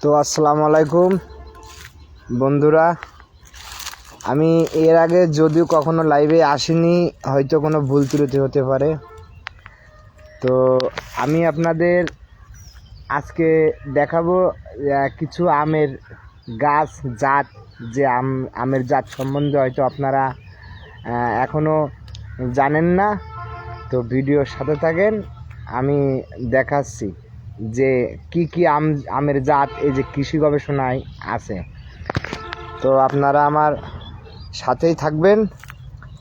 তো আসসালামু আলাইকুম বন্ধুরা, আমি এর আগে যদিও কখনো লাইভে আসিনি, হয়তো কোনো ভুল ত্রুটি হতে পারে। তো আমি আপনাদের আজকে দেখাবো কিছু আমের গাছ জাত, যে আমের জাত সম্বন্ধে হয়তো আপনারা এখনও জানেন না। তো ভিডিওর সাথে থাকেন, আমি দেখাচ্ছি যে কি কি আমের জাত এই যে কৃষি গবেষণায় আছে। তো আপনারা আমার সাথেই থাকবেন।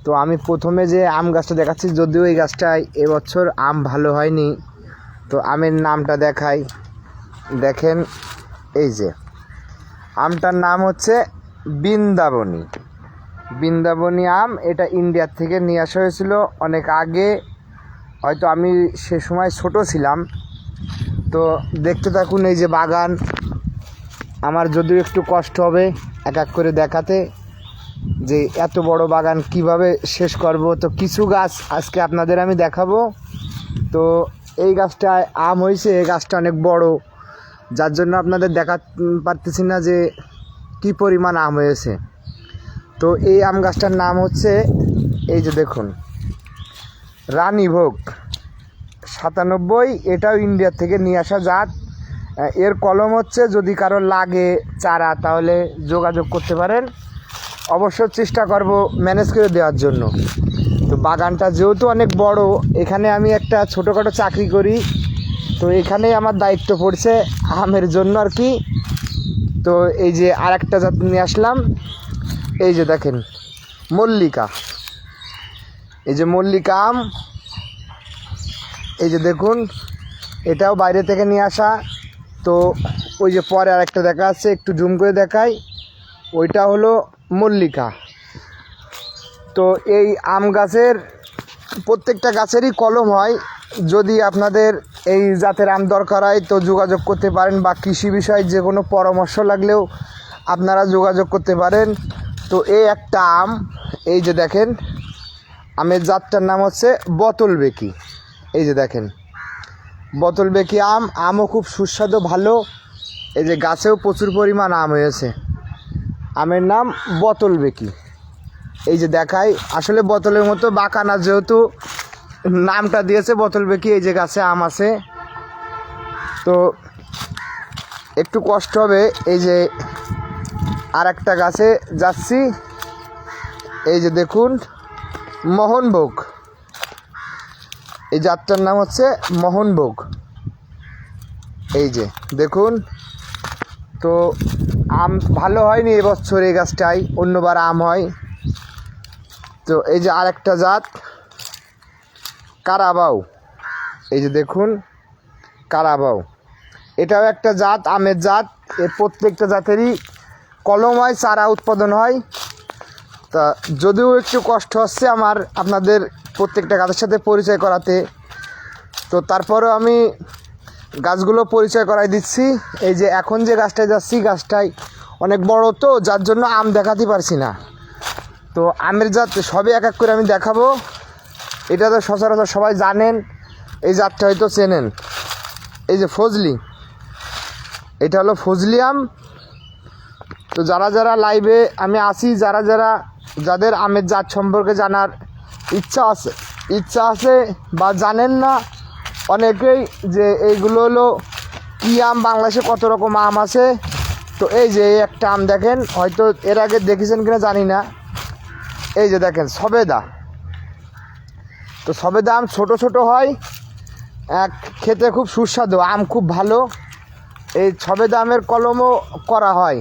তো আমি প্রথমে যে আম গাছটা দেখাচ্ছি, যদিও এই গাছটায় এবছর আম ভালো হয়নি, তো আমের নামটা দেখাই। দেখেন, এই যে আমটার নাম হচ্ছে বৃন্দাবনী আম। এটা ইন্ডিয়ার থেকে নিয়ে আসা হয়েছিল অনেক আগে, হয়তো আমি সে সময় ছোট ছিলাম। তো দেখতে থাকুন, এই যে বাগান। আমার যদিও একটু কষ্ট হবে এক এক করে দেখাতে, যে এত বড় বাগান কিভাবে শেষ করব। তো কিছু গাছ আজকে আপনাদের আমি দেখাবো। তো এই গাছটায় আম হয়েছে, এই গাছটা অনেক বড়, যার জন্য আপনাদের পারতেছি না যে কি পরিমাণ আম হয়েছে। তো এই আম গাছটার নাম হচ্ছে, এই যে দেখুন, রানীভোগ 97। এটাও ইন্ডিয়ার থেকে নিয়ে আসা জাত। এর কলম হচ্ছে, যদি কারো লাগে চারা তাহলে যোগাযোগ করতে পারেন। অবশ্য চেষ্টা করব ম্যানেজ করে দেওয়ার জন্য। তো বাগানটা যেহেতু অনেক বড়, এখানে আমি একটা ছোটোখাটো চাকরি করি, তো এখানেই আমার দায়িত্ব পড়ছে আমের জন্য আর কি। তো এই যে আর একটা জাত নিয়ে আসলাম, এই যে দেখেন মল্লিকা। এই যে মল্লিকা আম, এই যে দেখুন, এটাও বাইরে থেকে নিয়ে আসা। তো ওই যে পরে আর একটা দেখা যাচ্ছে, একটু জুম করে দেখাই, ওইটা হলো মল্লিকা। তো এই আম গাছের প্রত্যেকটা গাছেরই কলম হয়। যদি আপনাদের এই জাতের আম দরকার হয় তো যোগাযোগ করতে পারেন, বা কৃষি বিষয়ে যে কোনো পরামর্শ লাগলেও আপনারা যোগাযোগ করতে পারেন। তো এই একটা আম, এই যে দেখেন, আমের জাতটার নাম হচ্ছে বোতলবেকি। এই যে দেখেন বোতলবেকি আমও খুব সুস্বাদু, ভালো। এই যে গাছেও প্রচুর পরিমাণ আম হয়েছে। আমের নাম বোতলবেকি। এই যে দেখাই, আসলে বোতলের মতো বাঁকা না, যেহেতু নামটা দিয়েছে বোতলবেকি। এই যে গাছে আম আছে, তো একটু কষ্ট হবে। এই যে আর একটা গাছে যাচ্ছি, এই যে দেখুন মোহনভোগ। এই জাতটার নাম হচ্ছে মোহনভোগ। এই যে দেখুন, তো আম ভালো হয়নি এবছর এই গাছটাই, অন্যবার আম হয়। তো এই যে আরেকটা জাত কারাবাউ। এই যে দেখুন কারাবাউ, এটাও একটা জাত, আমের জাত। এর প্রত্যেকটা জাতেরই কলম হয়, চারা উৎপাদন হয়। তা যদিও একটু কষ্ট হচ্ছে আমার আপনাদের প্রত্যেকটা গাছের সাথে পরিচয় করাতে, তো তারপরেও আমি গাছগুলো পরিচয় করাই দিচ্ছি। এই যে এখন যে গাছটায় যাচ্ছি, গাছটায় অনেক বড়, তো যার জন্য আম দেখাতে পারছি না। তো আমের জাত সবই এক এক করে আমি দেখাবো। এটা তো সচরাচর সবাই জানেন, এই জাতটা হয়তো চেনেন। এই যে ফজলি, এটা হলো ফজলি আম। তো যারা যারা লাইভে আমি আসি, যাদের আমের জাত সম্পর্কে জানার ইচ্ছা আছে বা জানেন না অনেকেই, যে এইগুলো হলো কী আম, বাংলাদেশে কত রকম আম আছে। তো এই যে এই একটা আম দেখেন, হয়তো এর আগে দেখেছেন কিনা জানি না। এই যে দেখেন সবেদা। তো সবেদা আম ছোট ছোট হয়, খেতে খুব সুস্বাদু, আম খুব ভালো। এই সবেদা আমের কলমও করা হয়।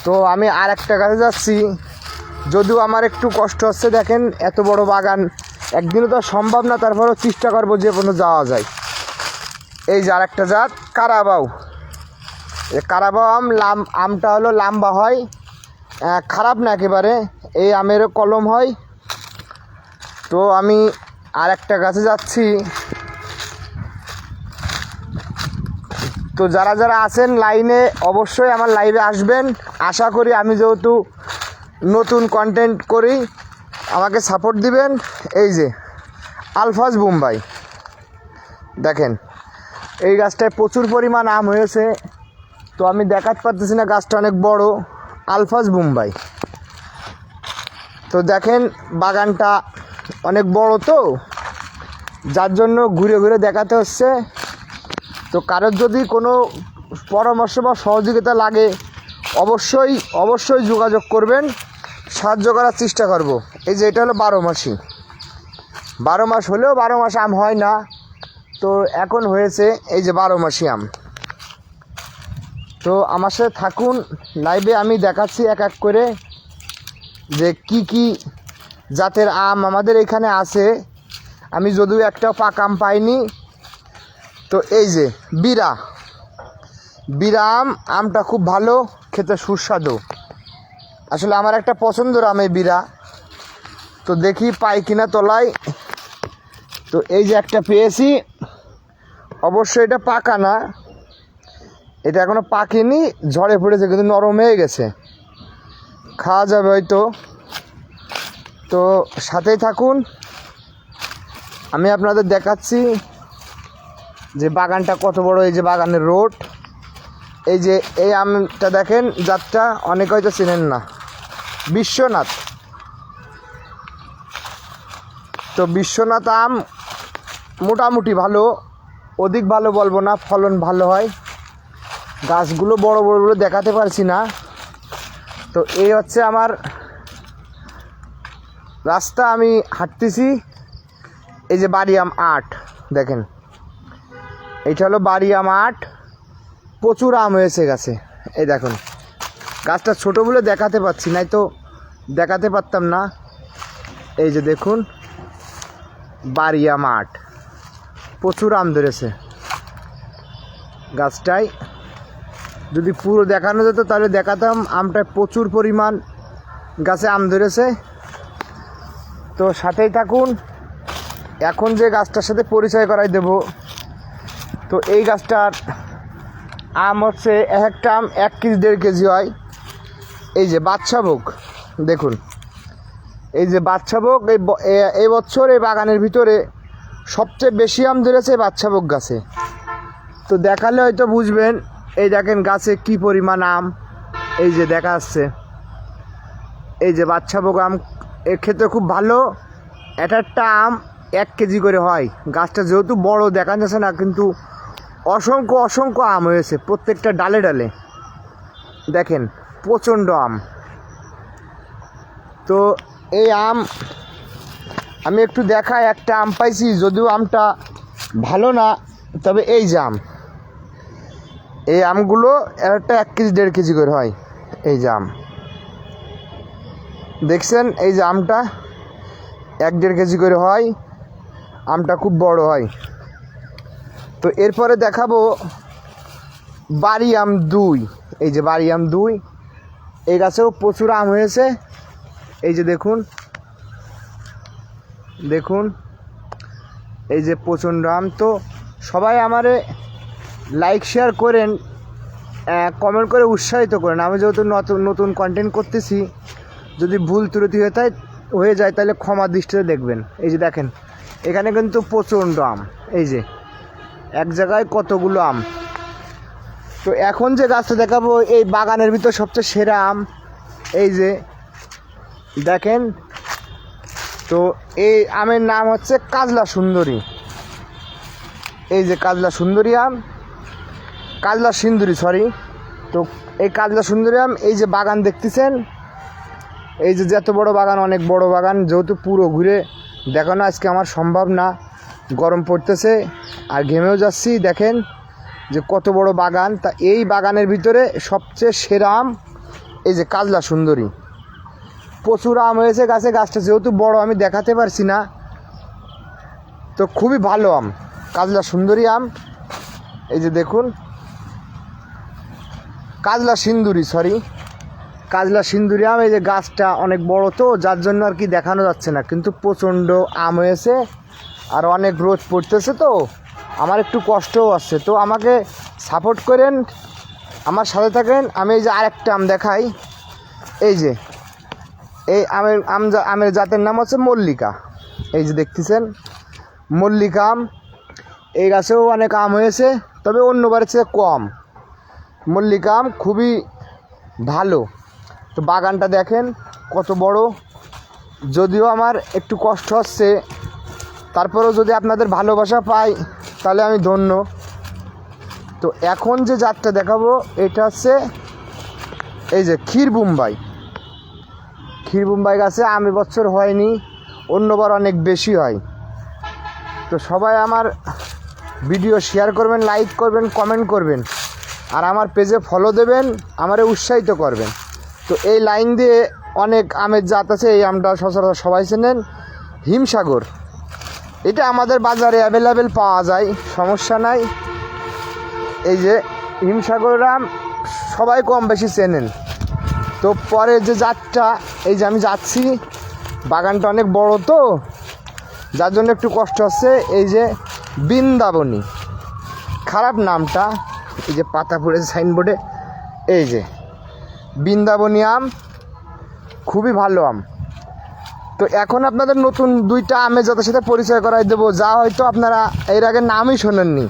তো আমি আর একটা গাছে যাচ্ছি, যদিও আমার একটু কষ্ট হচ্ছে। দেখেন এত বড় বাগান একদিনও তো সম্ভব না, তারপরেও চেষ্টা করবো যে কোনো যাওয়া যায়। এই যে আর একটা জাত কারাবাউ। এই কারাবাউ আমটা হলো লম্বা হয়, খারাপ না একেবারে। এই আমেরও কলম হয়। তো আমি আর একটা গাছে যাচ্ছি। তো যারা যারা আছেন লাইনে, অবশ্যই আমার লাইভে আসবেন। আশা করি আমি যেহেতু নতুন কন্টেন্ট করি, আমাকে সাপোর্ট দিবেন। এই যে আলফাজ বোম্বাই, দেখেন এই গাছটায় প্রচুর পরিমাণ আম হয়েছে। তো আমি দেখাতে পারতেছি না, গাছটা অনেক বড়, আলফাজ বোম্বাই। তো দেখেন বাগানটা অনেক বড়, তো যার জন্য ঘুরে ঘুরে দেখাতে হচ্ছে। তো কারোর যদি কোনো পরামর্শ বা সহযোগিতা লাগে অবশ্যই অবশ্যই যোগাযোগ করবেন, সাহায্য করার চেষ্টা করব। এই যে এটা হলো 12 মাসি, 12 মাস হলেও 12 মাস আম হয় না, তো এখন হয়েছে এই যে 12 মাসি আম। তো আমার সাথে থাকুন, লাইভে আমি দেখাচ্ছি এক এক করে যে কি কি জাতের আম আমাদের এখানে আছে। আমি যদিও একটাও পাকা আম পাইনি। তো এই যে বিরা আম, আমটা খুব ভালো, খেতে সুস্বাদু। আসলে আমার একটা পছন্দের আম এই বিরা। তো দেখি পাই কিনা তলায়। তো এই যে একটা পেয়েছি, অবশ্যই এটা পাকা না, এটা এখনো পাকেনি, ঝড়ে পড়েছে কিন্তু নরম হয়ে গেছে, খাওয়া যাবে হয়তো। তো সাথেই থাকুন, আমি আপনাদের দেখাচ্ছি যে বাগানটা কত বড়। এই যে বাগানের রোড, এই যে এই আমটা দেখেন, জাতটা অনেকে হয়তো চেনেন না, বিশ্বনাথ। তো বিশ্বনাথ আম মোটামুটি ভালো, অধিক ভালো বলবো না, ফলন ভালো হয়। গাছগুলো বড় বড়গুলো দেখাতে পারছি না। তো এই হচ্ছে আমার রাস্তা, আমি হাঁটতেছি। এই যে বাড়ি আম 8, দেখেন এইটা হলো বাড়ি আম 8, প্রচুর আম হয়েছে গাছে। এই দেখুন গাছটা ছোটো বলে দেখাতে পাচ্ছি, নাই তো দেখাতে পারতাম না। এই যে দেখুন বাড়ি আম 8, প্রচুর আম ধরেছে গাছটায়। যদি পুরো দেখানো যেত তাহলে দেখাতাম, আমটায় প্রচুর পরিমাণ গাছে আম ধরেছে। তো সাথেই থাকুন, এখন যে গাছটার সাথে পরিচয় করাই দেব। তো এই গাছটার আম হচ্ছে এক একটা আম 1 কেজি 1.5 কেজি হয়। এই যে বাদশাভোগ, দেখুন এই যে বাদশাভোগ, এই বছর এই বাগানের ভিতরে সবচেয়ে বেশি আম ধরেছে বাদশাভোগ গাছে। তো দেখালে হয়তো বুঝবেন। এই দেখেন গাছে কি পরিমাণ আম, এই যে দেখা যাচ্ছে। এই যে বাদশাভোগ আম, এর ক্ষেত্রে খুব ভালো, একটা আম 1 কেজি করে হয়। গাছটা যেহেতু বড় দেখা যাচ্ছে না, কিন্তু অসংখ্য অসংখ্য আম হয়েছে প্রত্যেকটা ডালে ডালে, দেখেন প্রচণ্ড আম। তো এই আম আমি একটু দেখাই, একটা আম পাইছি, যদিও আমটা ভালো না, তবে এই যে আম, এই আমগুলো একটা 1 কেজি 1.5 কেজি করে হয়। এই যে আম দেখছেন, এই যে আমটা 1-1.5 কেজি করে হয়, আমটা খুব বড় হয়। তো এরপরে দেখাবো বাড়ি আম 2। এই যে বাড়ি আম 2, এই গাছেও প্রচুর আম হয়েছে। এই যে দেখুন দেখুন এই যে প্রচণ্ড আম। তো সবাই আমারে লাইক শেয়ার করেন, কমেন্ট করে উৎসাহিত করেন। আমি যেহেতু নতুন নতুন কন্টেন্ট করতেছি, যদি ভুল ত্রুটি হয়ে যায় তাহলে ক্ষমা দৃষ্টিতে দেখবেন। এই যে দেখেন এখানে কিন্তু প্রচণ্ড আম, এই যে এক জায়গায় কতগুলো আম। তো এখন যে গাছটা দেখাবো এই বাগানের ভিতর সবচেয়ে সেরা আম, এই যে দেখেন। তো এই আমের নাম হচ্ছে কাজলা সুন্দরী। এই যে কাজলা সুন্দরী আম, কাজলা সিন্দুরি সরি। তো এই কাজলা সুন্দরী আম, এই যে বাগান দেখতেছেন, এই যে যত বড় বাগান, অনেক বড় বাগান। যেহেতু পুরো ঘুরে দেখানো আজকে আমার সম্ভব না, গরম পড়তেছে আর ঘেমেও যাচ্ছি। দেখেন যে কত বড় বাগান। তা এই বাগানের ভিতরে সবচেয়ে সেরা আম এই যে কাজলা সুন্দরী। প্রচুর আম হয়েছে গাছে, গাছটা যেহেতু বড় আমি দেখাতে পারছি না। তো খুবই ভালো আম, কাজলা সুন্দরী আম। এই যে দেখুন কাজলা সিন্দুরি সরি, কাজলা সিন্দুরি আম। এই যে গাছটা অনেক বড়, তো যার জন্য আর কি দেখানো যাচ্ছে না, কিন্তু প্রচণ্ড আম হয়েছে আর অনেক রোদ পড়তেছে, তো আমার একটু কষ্টও আসছে। তো আমাকে সাপোর্ট করেন, আমার সাথে থাকেন। আমি এই যে আরেকটা আম দেখাই, এই যে এই আমের জাতের নাম হচ্ছে মল্লিকা। এই যে দেখতেছেন মল্লিকা আম, এই গাছেও অনেক আম হয়েছে, তবে অন্যবারের চেয়ে কম। মল্লিকা আম খুবই ভালো। তো বাগানটা দেখেন কত বড়, যদিও আমার একটু কষ্ট হচ্ছে, তারপরেও যদি আপনাদের ভালোবাসা পাই তাহলে আমি ধন্য। তো এখন যে জাতটা দেখাবো এটা হচ্ছে এই যে ক্ষীর বোম্বাই। ক্ষীর বোম্বাই গাছে আম এবছর হয়নি, অন্যবার অনেক বেশি হয়। তো সবাই আমার ভিডিও শেয়ার করবেন, লাইক করবেন, কমেন্ট করবেন, আর আমার পেজে ফলো দেবেন, আমারে উৎসাহিত করবেন। তো এই লাইন দিয়ে অনেক আমের জাত আছে, এই আমটা সচরাচর সবাই চেনেন, হিমসাগর। এটা আমাদের বাজারে অ্যাভেলেবেল পাওয়া যায়, সমস্যা নাই। এই যে হিমসাগর আম সবাই কম বেশি চেনেন। তো পরে যে জাতটা, এই যে আমি যাচ্ছি, বাগানটা অনেক বড় তো যার জন্য একটু কষ্ট হচ্ছে। এই যে বৃন্দাবনী, খারাপ নামটা, এই যে পাতা পড়েছে সাইনবোর্ডে, এই যে বৃন্দাবনী আম খুবই ভালো আম। তো এখন আপনাদের নতুন দুইটা আমের জাতের সাথে পরিচয় করাই দেবো, যা হয়তো আপনারা এর আগে নামই শোনেননি।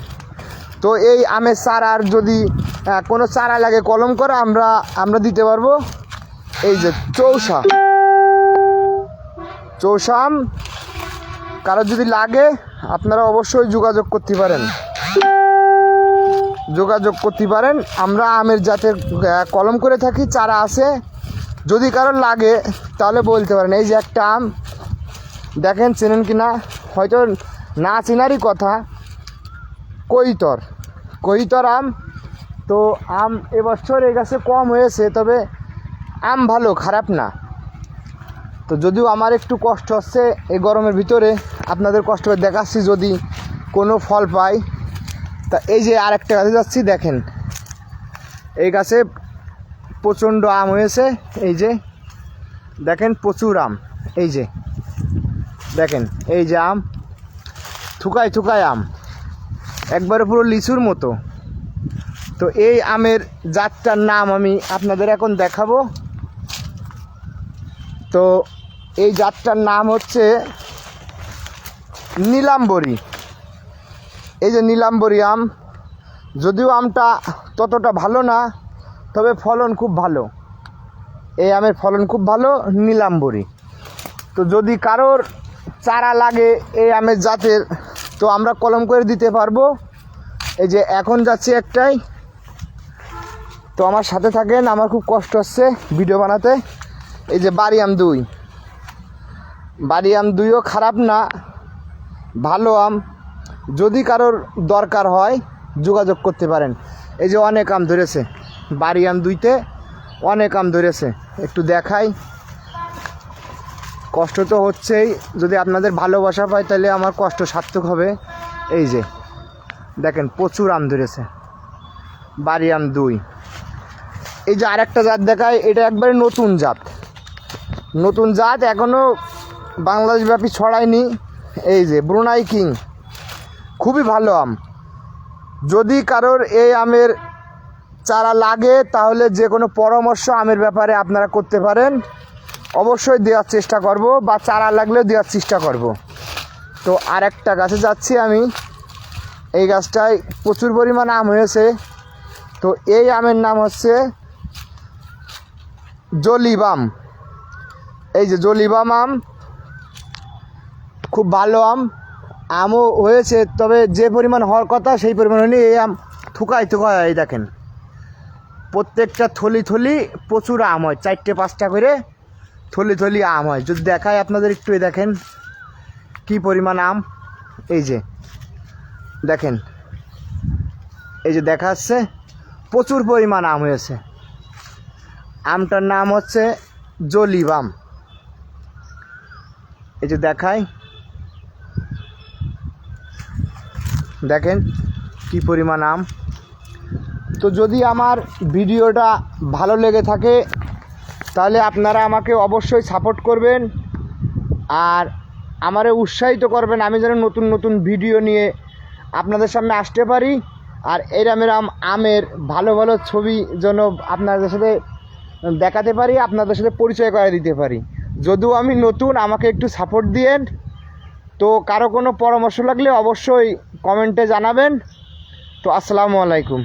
তো এই আমের চারার যদি কোনো চারা লাগে কলম করে আমরা দিতে পারবো। এই যে চৌসা আম কারো যদি লাগে আপনারা অবশ্যই যোগাযোগ করতে পারেন। আমরা আমের জাতের কলম করে থাকি, চারা আছে, যদি কারোর লাগে তাহলে বলতে পারেন। এই যে একটা আম দেখেন, চেনেন কি না হয়তো না চেনারই কথা, কৈতর আম। তো আম এবছর এই গাছে কম হয়েছে, তবে আম ভালো, খারাপ না। তো যদিও আমার একটু কষ্ট হচ্ছে এই গরমের ভিতরে, আপনাদের কষ্ট করে দেখাচ্ছি যদি কোনো ফল পাই। তা এই যে আরেকটা গাছে যাচ্ছি, দেখেন এই গাছে প্রচণ্ড আম হয়েছে। এই যে দেখেন প্রচুর আম, এই যে দেখেন, এই যে আম থুকায় আম, একবারে পুরো লিচুর মতো। তো এই আমের জাতটার নাম আমি আপনাদের এখন দেখাবো। তো এই জাতটার নাম হচ্ছে নীলাম্বরী। এই যে নীলাম্বরী আম, যদিও আমটা ততটা ভালো না, তবে ফলন খুব ভালো। এই আমের ফলন খুব ভালো, নীলাম্বরী। তো যদি কারোর চারা লাগে এই আমের জাতের, তো আমরা কলম করে দিতে পারবো। এই যে এখন যাচ্ছি একটাই, তো আমার সাথে থাকেন, আমার খুব কষ্ট হচ্ছে ভিডিও বানাতে। এই যে বাড়ি আম 2ও খারাপ না, ভালো আম। যদি কারোর দরকার হয় যোগাযোগ করতে পারেন। এই যে অনেক আম ধরেছে, বাড়ি আম 2তে অনেক আম ধরেছে, একটু দেখাই। কষ্ট তো হচ্ছেই, যদি আপনাদের ভালোবাসা পাই তাহলে আমার কষ্ট সার্থক হবে। এই যে দেখেন প্রচুর আম ধরেছে, বাড়ি আম 2। এই যে আরেকটা জাত দেখায়, এটা একবারে নতুন জাত, এখনও বাংলাদেশব্যাপী ছড়ায়নি। এই যে ব্রুনাই কিং, খুবই ভালো আম। যদি কারোর এই আমের চারা লাগে তাহলে যে কোনো পরামর্শ আমের ব্যাপারে আপনারা করতে পারেন, অবশ্যই দেওয়ার চেষ্টা করব, বা চারা লাগলেও দেওয়ার চেষ্টা করব। তো আরেকটা গাছে যাচ্ছি আমি, এই গাছটায় প্রচুর পরিমাণ আম হয়েছে। তো এই আমের নাম হচ্ছে জলিবাম। এই যে জলিবাম আম খুব ভালো আমও হয়েছে, তবে যে পরিমাণ হওয়ার কথা সেই পরিমাণ হয়নি। এই আম থুকায়, এই দেখেন প্রত্যেকটা থলি প্রচুর আম হয়, 4-5টা করে থলি আম হয়। যদি দেখায় আপনাদের একটু, দেখেন কি পরিমাণ আম। এই যে দেখেন, এই যে দেখা যাচ্ছে প্রচুর পরিমাণ আম হয়েছে। আমটার নাম হচ্ছে জলিবাম। এই যে দেখায়, দেখেন কি পরিমাণ আম। তো যদি আমার ভিডিওটা ভালো লেগে থাকে তাহলে আপনারা আমাকে অবশ্যই সাপোর্ট করবেন, আর আমারে উৎসাহিত করবেন, আমি যেন নতুন ভিডিও নিয়ে আপনাদের সামনে আসতে পারি। আর এরম আমের ভালো ছবি যেন আপনাদের সাথে দেখাতে পারি, আপনাদের সাথে পরিচয় করে দিতে পারি। যদিও আমি নতুন, আমাকে একটু সাপোর্ট দিয়েন। তো কারো কোনো পরামর্শ লাগলে অবশ্যই কমেন্টে জানাবেন। তো আসসালামু আলাইকুম।